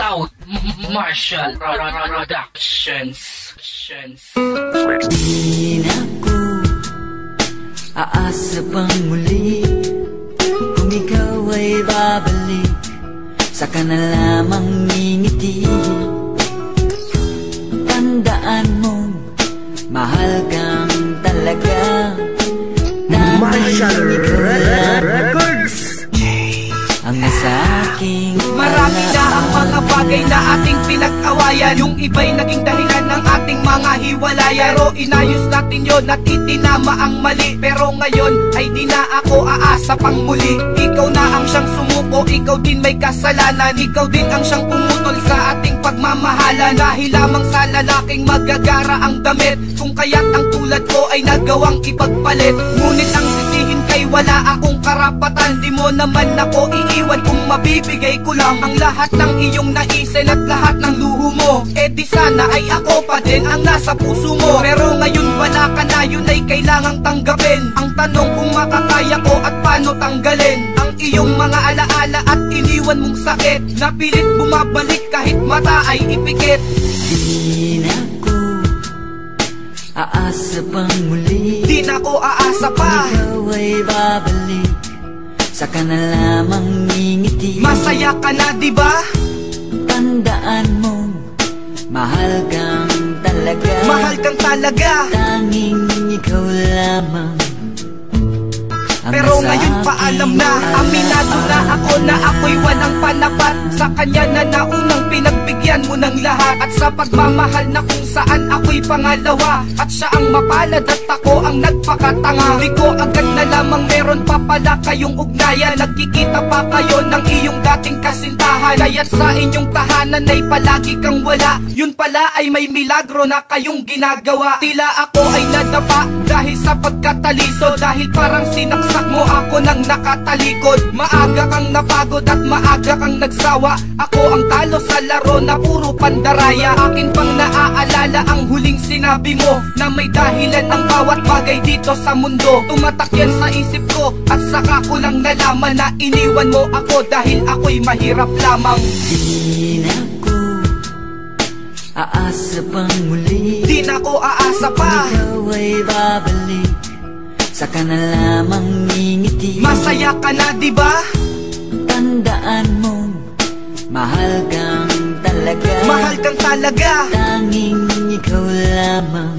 South Marshall Productions. Di na ko aasa pang muli, kung ikaw ay babalik, saka na lamang ngingiti. Tandaan mong mahal kang talaga, Marshall Records. ang nasa aking marami na ang mga bagay na ating pinag-awayan, yung iba'y naging dahilan ng ating mga hiwalayan. Pero inayos natin yun at itinama ang mali. Pero ngayon ay di na ako aasa pang muli. Ikaw na ang siyang sumuko, ikaw din may kasalanan, ikaw din ang siyang pumutol sa ating pagmamahalan. Dahil lamang sa lalaking magagara ang damit, kung kaya't ang tulad ko ay nagawang ipagpalit. Ngunit ang sisihin kay wala akong karapatan, di mo naman ako iiwan kung mabibigay ko lang ang lahat ng iyong naisin at lahat ng luho mo. Eh di sana ay ako pa din ang nasa puso mo. Pero ngayon wala ka na, yun ay kailangang tanggapin. Ang tanong kung makakaya ko at paano tanggalin ang iyong mga alaala at iniwan mong sakit, na pilit bumabalik kahit mata ay ipikit. di na ko aasa pang muli, Di na ko aasa pa, ikaw ay babalik, saka na lamang ngingiti. masaya ka na diba? Tandaan mong mahal kang talaga, Mahal kang talaga. tanging ikaw lamang ang Pero nasa ngayon paalam na, aking aminado na ako na ako'y walang panapat. Sa kanya na naunang pinagbigyan mo ng lahat, at sa pagmamahal na kung saan ako'y pangalawa, at siya ang mapalad at ako ang nagpakatanga. Di ko agad na lamang meron pa pala kayong ugnayan, nagkikita pa kayo ng iyong dating kasintahan. Kaya't sa inyong tahanan ay palagi kang wala, yun pala ay may milagro na kayong ginagawa. Tila ako ay nadapa dahil sa pagkataliso, dahil parang sinaksak mo ako nang nakatalikod. Maaga kang napagod at maaga kang nagsawa, ako ang talo sa laro na puro pandaraya. Akin pang naaalala ang huling sinabi mo, na may dahilan ang bawat bagay dito sa mundo. Tumatak yan sa isip ko at saka ko lang nalaman na iniwan mo ako dahil ako'y mahirap lamang. di na ko aasa pang muli, Di na ko aasa pa, ikaw ay babalik, saka na lamang ngingiti. masaya ka na diba? Tandaan mong mahal kang talaga, Mahal kang talaga. tanging ikaw lamang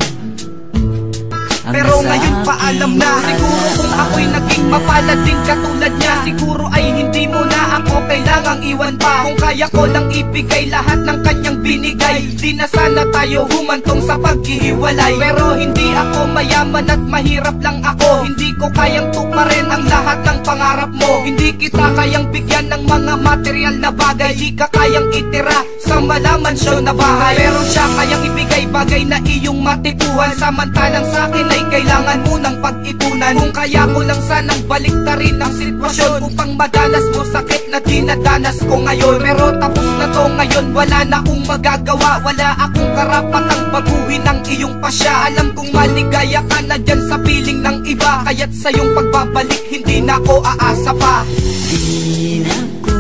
ang Pero nasa ngayon paalam na, aking siguro kung ako'y naging mapalad din katulad niya, siguro ay hindi mo na ako kailangang iwan pa. Kung kaya ko lang ibigay lahat ng kanyang binigay, di na sana tayo humantong sa paghihiwalay. Pero hindi ako mayaman at mahirap lang ako, hindi ko kayang tuparin ang lahat ng pangarap mo. Hindi kita kayang bigyan ng mga material na bagay, di ka kayang itira sa malamansyon na bahay. Pero siya kayang ibigay bagay na iyong matipuhan, samantalang sa akin ay kailangan mo ng pag-ipunan. Kung kaya ko lang sanang baliktarin ang sitwasyon, upang madalas mo sakit na dinadanas ko ngayon. Pero tapos na to ngayon, wala na akong magagawa, wala akong karapatang baguhin ang iyong pasya. Alam kong maligaya ka na dyan sa piling ng iba, kaya't sa iyong pagbabalik hindi na ako aasa pa. di na ko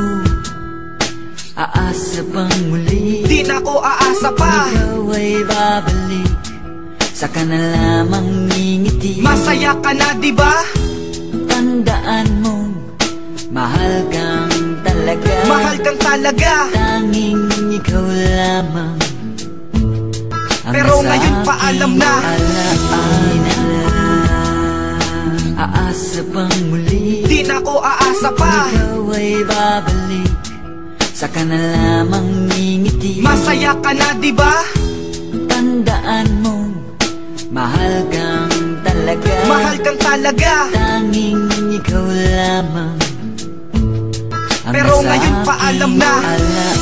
aasa pang muli, Di na ako aasa pa, ikaw ay babalik, saka na lamang ngingiti. masaya ka na diba? Tandaan mong mahal kang talaga, Mahal kang talaga. tanging ikaw lamang ang Pero nasa ngayon paalam na, alaala. Aasa pang muli, di na ako aasa pa, ikaw ay babalik, saka na lamang ngingiti. masaya ka na diba? Tandaan mong mahal kang talaga, Mahal kang talaga. tanging ikaw lamang ang Pero nasa ngayon paalam na, aking alaala.